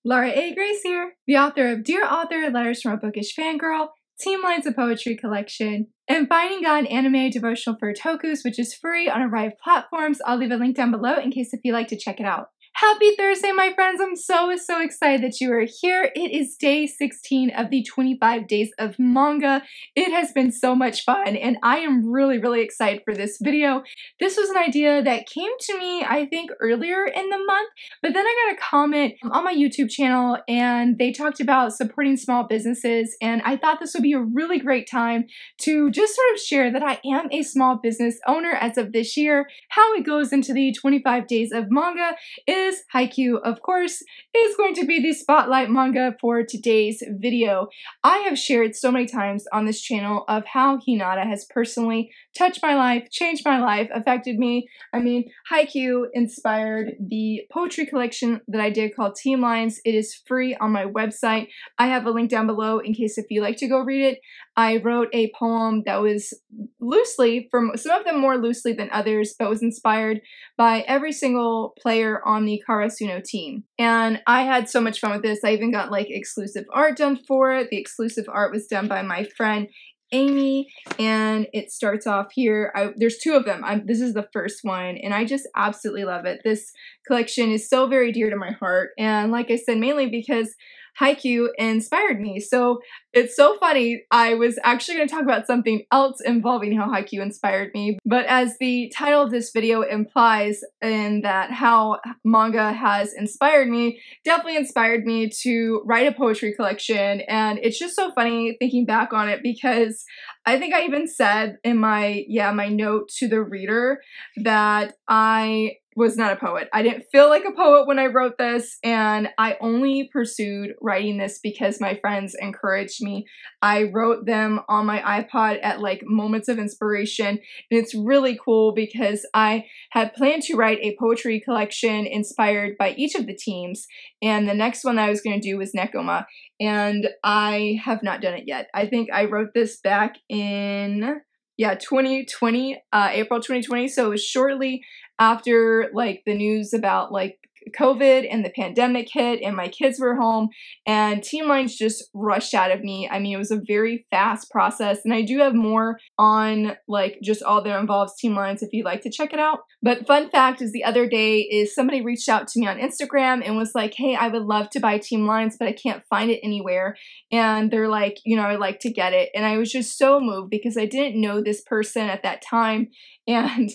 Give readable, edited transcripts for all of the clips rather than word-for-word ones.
Laura A. Grace here, the author of Dear Author, Letters from a Bookish Fangirl, Team Lines of Poetry Collection, and Finding God Anime Devotional for Otakus, which is free on a variety of platforms. I'll leave a link down below in case if you'd like to check it out. Happy Thursday, my friends. I'm so excited that you are here. It is day 16 of the 25 days of manga. It has been so much fun, and I am really excited for this video. This was an idea that came to me, I think, earlier in the month, but then I got a comment on my YouTube channel, and they talked about supporting small businesses, and I thought this would be a really great time to just sort of share that I am a small business owner as of this year. How it goes into the 25 days of manga is Haikyuu, of course, is going to be the spotlight manga for today's video. I have shared so many times on this channel of how Hinata has personally touched my life, changed my life, affected me. I mean, Haikyuu inspired the poetry collection that I did called Team Lines. It is free on my website. I have a link down below in case if you like to go read it. I wrote a poem that was loosely, from some of them more loosely than others, but was inspired by every single player on the Karasuno team. And I had so much fun with this. I even got like exclusive art done for it. The exclusive art was done by my friend Amy, and it starts off here. There's two of them. This is the first one, and I just absolutely love it. This collection is so very dear to my heart, and like I said, mainly because Haikyuu inspired me. So it's so funny. I was actually going to talk about something else involving how Haikyuu inspired me, but as the title of this video implies, in that how manga has inspired me, definitely inspired me to write a poetry collection. And it's just so funny thinking back on it, because I think I even said in my note to the reader that I was not a poet. I didn't feel like a poet when I wrote this, and I only pursued writing this because my friends encouraged me. I wrote them on my iPod at like moments of inspiration, and it's really cool because I had planned to write a poetry collection inspired by each of the teams, and the next one that I was going to do was Nekoma, and I have not done it yet. I think I wrote this back in 2020, April 2020, so it was shortly after like the news about like COVID and the pandemic hit and my kids were home, and Team Lines just rushed out of me. I mean, it was a very fast process, and I do have more on like just all that involves Team Lines if you'd like to check it out. But fun fact is, the other day is somebody reached out to me on Instagram and was like, hey, I would love to buy Team Lines, but I can't find it anywhere. And they're like, you know, I'd like to get it. And I was just so moved because I didn't know this person at that time, and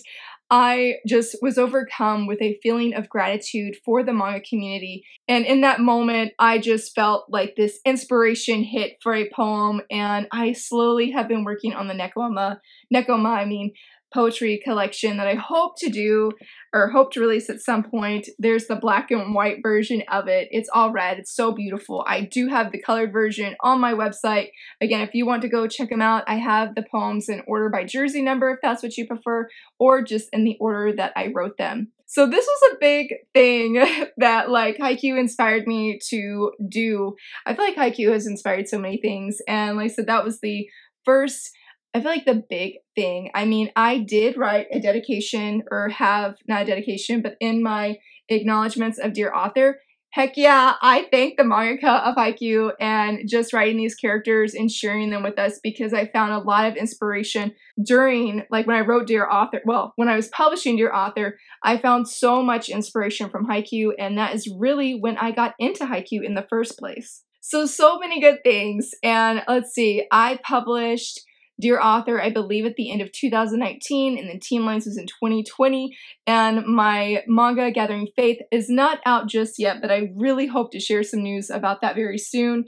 I just was overcome with a feeling of gratitude for the manga community. And in that moment, I just felt like this inspiration hit for a poem, and I slowly have been working on the Nekoma, poetry collection that I hope to do, or hope to release at some point. There's the black and white version of it. It's all red. It's so beautiful. I do have the colored version on my website. Again, if you want to go check them out, I have the poems in order by jersey number if that's what you prefer, or just in the order that I wrote them. So this was a big thing that like Haikyuu inspired me to do. I feel like Haikyuu has inspired so many things, and like I said, that was the first, I feel like, the big thing. I mean, I did write a dedication, or have, not a dedication, but in my acknowledgements of Dear Author, heck yeah, I thank the mangaka of Haikyuu and just writing these characters and sharing them with us, because I found a lot of inspiration during, like when I wrote Dear Author, well, when I was publishing Dear Author, I found so much inspiration from Haikyuu, and that is really when I got into Haikyuu in the first place. So many good things, and let's see, I published Dear Author, I believe, at the end of 2019, and then Team Lines was in 2020, and my manga, Gathering Faith, is not out just yet, but I really hope to share some news about that very soon.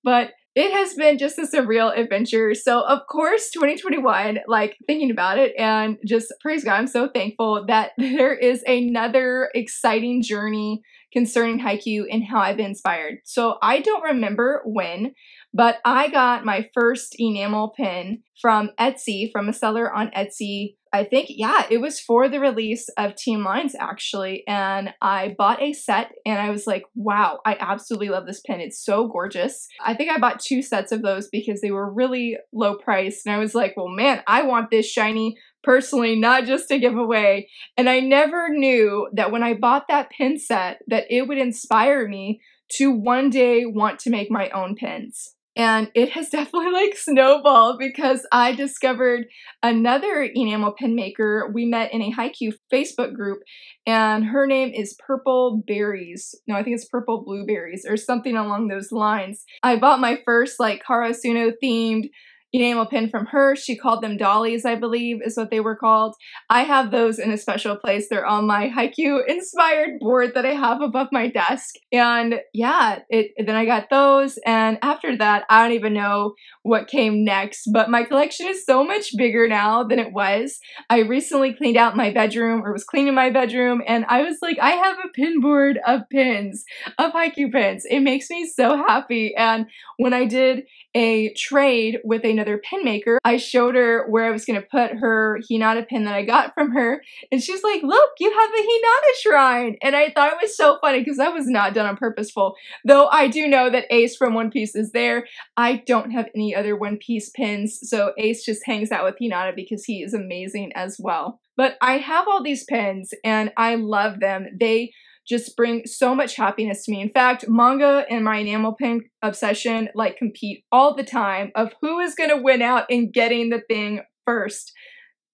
But it has been just a surreal adventure. So of course, 2021, like thinking about it, and just praise God, I'm so thankful that there is another exciting journey concerning Haikyuu and how I've been inspired. So I don't remember when, but I got my first enamel pin from Etsy, from a seller on Etsy. I think, yeah, it was for the release of Team Lines actually, and I bought a set, and I was like, wow, I absolutely love this pin. It's so gorgeous. I think I bought 2 sets of those because they were really low priced, and I was like, well, man, I want this shiny personally, not just to give away. And I never knew that when I bought that pin set that it would inspire me to one day want to make my own pins. And it has definitely like snowballed because I discovered another enamel pin maker. We met in a Haikyuu Facebook group and her name is Purple Berries. No, I think it's Purple Blueberries or something along those lines. I bought my first like Karasuno themed enamel pin from her. She called them dollies, I believe is what they were called. I have those in a special place. They're on my Haikyuu inspired board that I have above my desk. And yeah, then I got those. And after that, I don't even know what came next, but my collection is so much bigger now than it was. I recently cleaned out my bedroom or was cleaning my bedroom and I was like, I have a pin board of pins, of Haikyuu pins. It makes me so happy. And when I did a trade with another pin maker, I showed her where I was going to put her Hinata pin that I got from her, and she's like, look, you have a Hinata shrine! And I thought it was so funny because that was not done on purposeful. Though I do know that Ace from One Piece is there. I don't have any other One Piece pins, so Ace just hangs out with Hinata because he is amazing as well. But I have all these pins, and I love them. They just bring so much happiness to me. In fact, Manga and my enamel pin obsession like compete all the time of who is going to win out in getting the thing first.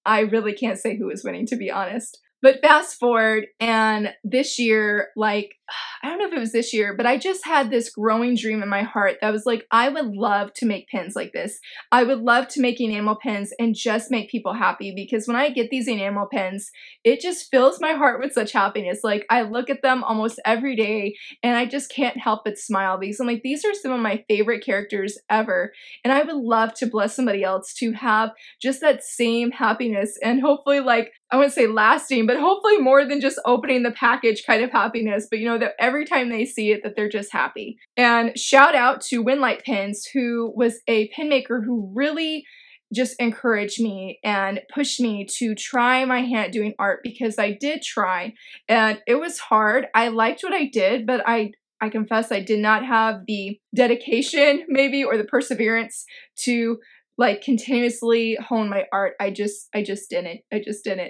I really can't say who is winning, to be honest. But fast forward, and this year, like, I don't know if it was this year, but I just had this growing dream in my heart that was like, I would love to make pins like this. I would love to make enamel pins and just make people happy, because when I get these enamel pins, it just fills my heart with such happiness. Like, I look at them almost every day and I just can't help but smile because I'm like, these are some of my favorite characters ever. And I would love to bless somebody else to have just that same happiness and hopefully, like, I wouldn't say lasting, but hopefully more than just opening the package kind of happiness, but you know, that every time they see it, that they're just happy. And shout out to Winlight Pins, who was a pin maker who really just encouraged me and pushed me to try my hand at doing art, because I did try and it was hard. I liked what I did, but I confess I did not have the dedication maybe or the perseverance to like continuously hone my art. I just didn't.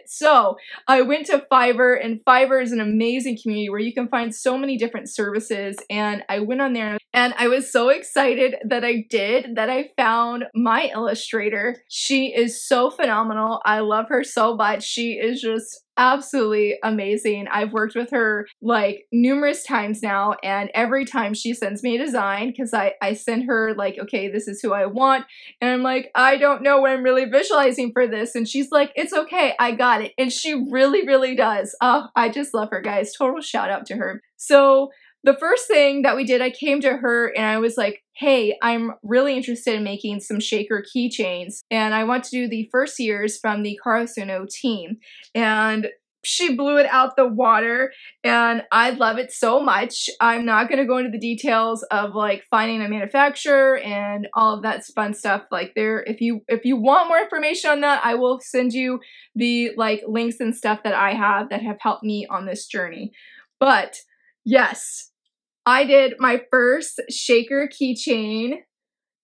So I went to Fiverr, and Fiverr is an amazing community where you can find so many different services, and I went on there and I was so excited that I found my illustrator. She is so phenomenal. I love her so much. She is just absolutely amazing. I've worked with her like numerous times now, and every time she sends me a design, because I send her like, okay, this is who I want, and I'm like, I don't know what I'm really visualizing for this, and she's like, it's okay, I got it. And she really does. Oh, I just love her, guys. Total shout out to her. So the first thing that we did, I came to her and I was like, hey, I'm really interested in making some shaker keychains, and I want to do the first years from the Karasuno team. And she blew it out the water, and I love it so much. I'm not going to go into the details of like finding a manufacturer and all of that fun stuff. Like, there, if you want more information on that, I will send you the like links and stuff that I have that have helped me on this journey. But yes, I did my first shaker keychain,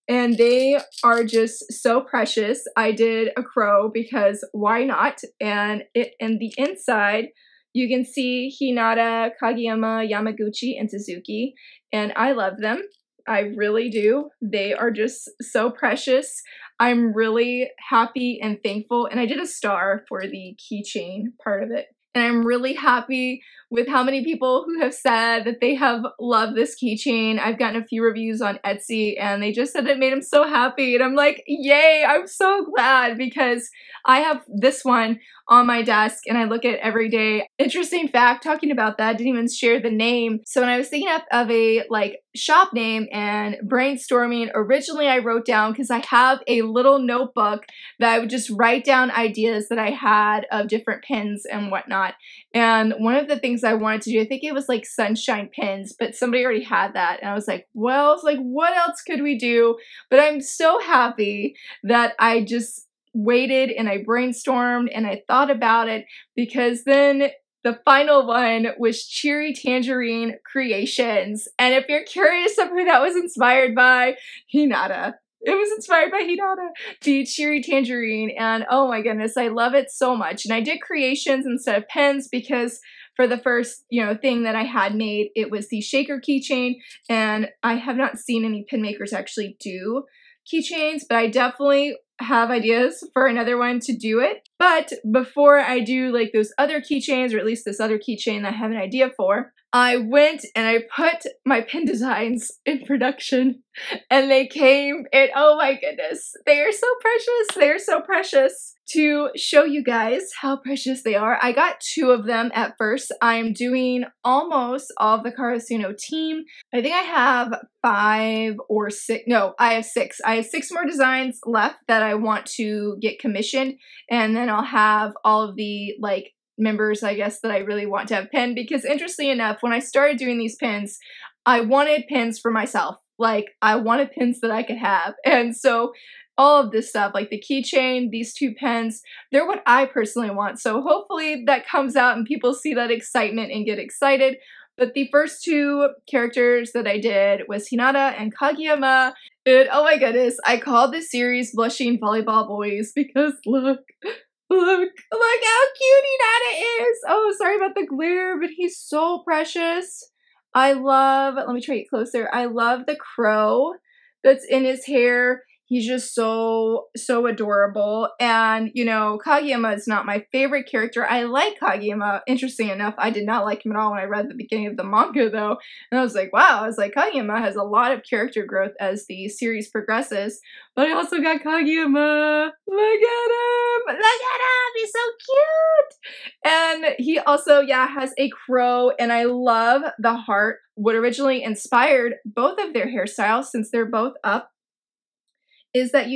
and they are just so precious. I did a crow because why not? And in the inside, you can see Hinata, Kageyama, Yamaguchi, and Suzuki, and I love them. I really do. They are just so precious. I'm really happy and thankful, and I did a star for the keychain part of it. And I'm really happy with how many people who have said that they have loved this keychain. I've gotten a few reviews on Etsy, and they just said it made them so happy. And I'm like, yay, I'm so glad, because I have this one on my desk and I look at it every day. Interesting fact, talking about that, I didn't even share the name. So when I was thinking of a like shop name and brainstorming, originally I wrote down, because I have a little notebook that I would just write down ideas that I had of different pins and whatnot. And one of the things I wanted to do, I think it was like sunshine pins, but somebody already had that. And I was like, well, it's like, what else could we do? But I'm so happy that I just waited and I brainstormed and I thought about it, because then the final one was Cheery Tangerine Creations. And if you're curious of who that was inspired by, Hinata. It was inspired by Hinata, the Cheery Tangerine, and oh my goodness, I love it so much. And I did creations instead of pens because for the first, thing that I had made. It was the shaker keychain, and I have not seen any pin makers actually do keychains, but I definitely have ideas for another one to do it. But before I do like those other keychains, or at least this other keychain that I have an idea for, I went and I put my pin designs in production, and they came, and oh my goodness, they are so precious. They are so precious. To show you guys how precious they are, I got 2 of them at first. I'm doing almost all of the Karasuno team. I think I have 5 or 6. No, I have 6. I have 6 more designs left that I want to get commissioned, and then I'll have all of the like members, I guess, that I really want to have pinned, because interestingly enough, when I started doing these pins, I wanted pins for myself. Like, I wanted pins that I could have. And so all of this stuff, like the keychain, these 2 pens, they're what I personally want. So hopefully that comes out and people see that excitement and get excited. But the first 2 characters that I did was Hinata and Kageyama. And oh my goodness, I called this series Blushing Volleyball Boys because look how cute Hinata is. Oh, sorry about the glare, but he's so precious. Let me try to get closer. I love the crow that's in his hair. He's just so adorable. And, Kageyama is not my favorite character. I like Kageyama. Interesting enough, I did not like him at all when I read the beginning of the manga, though. And I was like, wow. I was like, Kageyama has a lot of character growth as the series progresses. But I also got Kageyama. Look at him. Look at him. He's so cute. And he also, has a crow. And I love the heart. What originally inspired both of their hairstyles, since they're both up, is that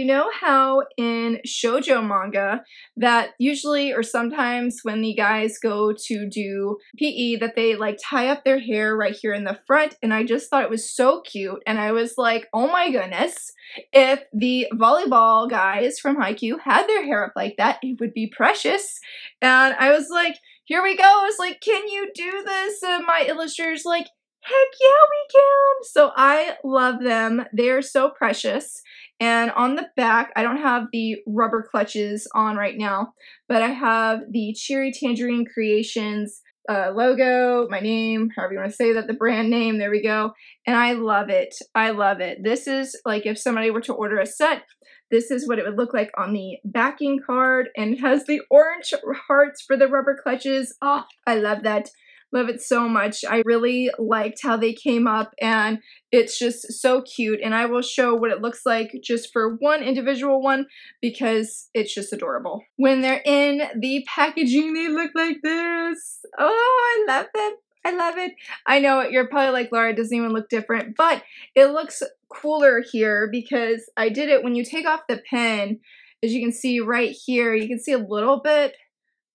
how in shoujo manga that usually or sometimes when the guys go to do PE that they like tie up their hair right here in the front, and I just thought it was so cute, and I was like, oh my goodness, if the volleyball guys from Haikyuu had their hair up like that, it would be precious. And I was like, here we go. I was like, can you do this? And my illustrator's like, heck yeah, we can. So I love them. They're so precious. And on the back, I don't have the rubber clutches on right now, but I have the Cheery Tangerine Creations logo, my name, however you want to say that, the brand name, there we go. And I love it. I love it. This is like if somebody were to order a set, this is what it would look like on the backing card, and it has the orange hearts for the rubber clutches. Oh, I love that. Love it so much. I really liked how they came up, and it's just so cute. And I will show what it looks like just for one individual one because it's just adorable. When they're in the packaging, they look like this. Oh, I love them. I love it. I know you're probably like, Laura, it doesn't even look different, but it looks cooler here because I did it when you take off the pen. As you can see right here, you can see a little bit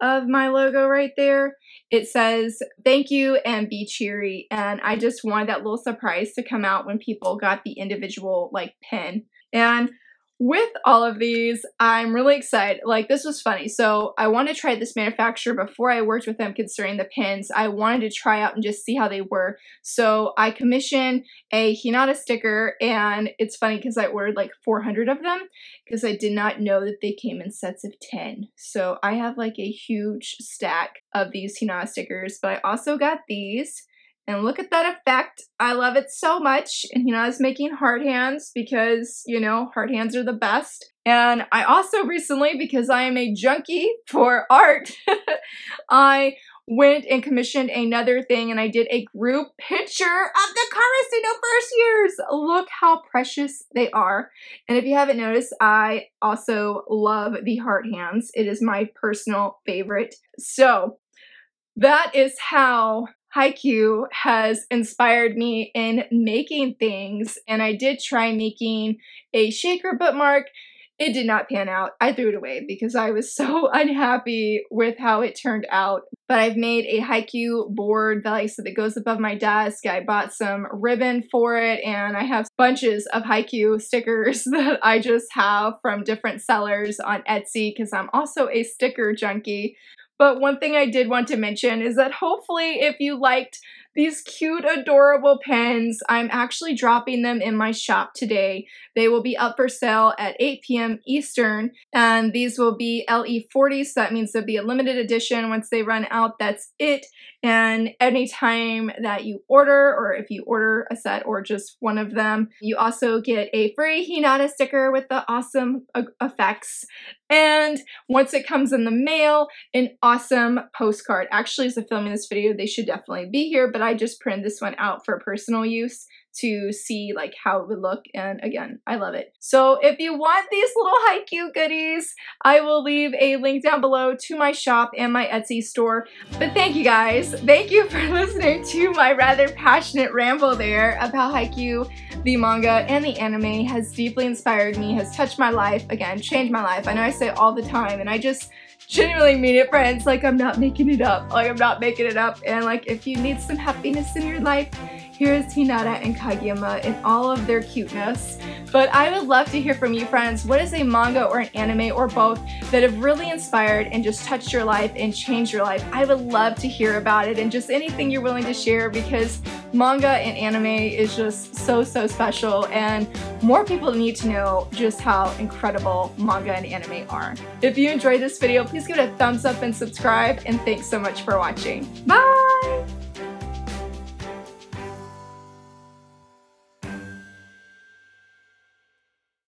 of my logo right there. It says thank you and be cheery, and I just wanted that little surprise to come out when people got the individual like pin. And with all of these, I'm really excited. Like, this was funny. So I wanted to try this manufacturer before I worked with them concerning the pins. I wanted to try out and just see how they were. So I commissioned a Hinata sticker, and it's funny because I ordered like 400 of them because I did not know that they came in sets of 10. So I have like a huge stack of these Hinata stickers, but I also got these. And look at that effect. I love it so much. And Hinata's making heart hands because, heart hands are the best. And I also recently, because I am a junkie for art, I went and commissioned another thing, and I did a group picture of the Karasuno first years. Look how precious they are. And if you haven't noticed, I also love the heart hands. It is my personal favorite. So that is how Haikyuu has inspired me in making things, and I did try making a shaker bookmark. It did not pan out. I threw it away because I was so unhappy with how it turned out. But I've made a Haikyuu board that, like I said, that goes above my desk. I bought some ribbon for it, and I have bunches of Haikyuu stickers that I just have from different sellers on Etsy because I'm also a sticker junkie. But one thing I did want to mention is that hopefully if you liked these cute, adorable pens. I'm actually dropping them in my shop today. They will be up for sale at 8 p.m. Eastern, and these will be LE40, so that means there'll be a limited edition. Once they run out, that's it. And anytime that you order, or if you order a set or just one of them, you also get a free Hinata sticker with the awesome effects. And once it comes in the mail, an awesome postcard. Actually, as I'm filming this video, they should definitely be here, but I just printed this one out for personal use to see like how it would look, and again, I love it. So if you want these little Haikyuu goodies, I will leave a link down below to my shop and my Etsy store. But thank you guys. Thank you for listening to my rather passionate ramble there about Haikyuu. The manga and the anime has deeply inspired me, has touched my life, again, changed my life. I know I say it all the time, and I just genuinely mean it, friends. Like, I'm not making it up. Like, I'm not making it up. And like, if you need some happiness in your life, here's Hinata and Kageyama in all of their cuteness. But I would love to hear from you, friends. What is a manga or an anime or both that have really inspired and just touched your life and changed your life? I would love to hear about it, and just anything you're willing to share, because manga and anime is just so, so special, and more people need to know just how incredible manga and anime are. If you enjoyed this video, please give it a thumbs up and subscribe, and thanks so much for watching. Bye!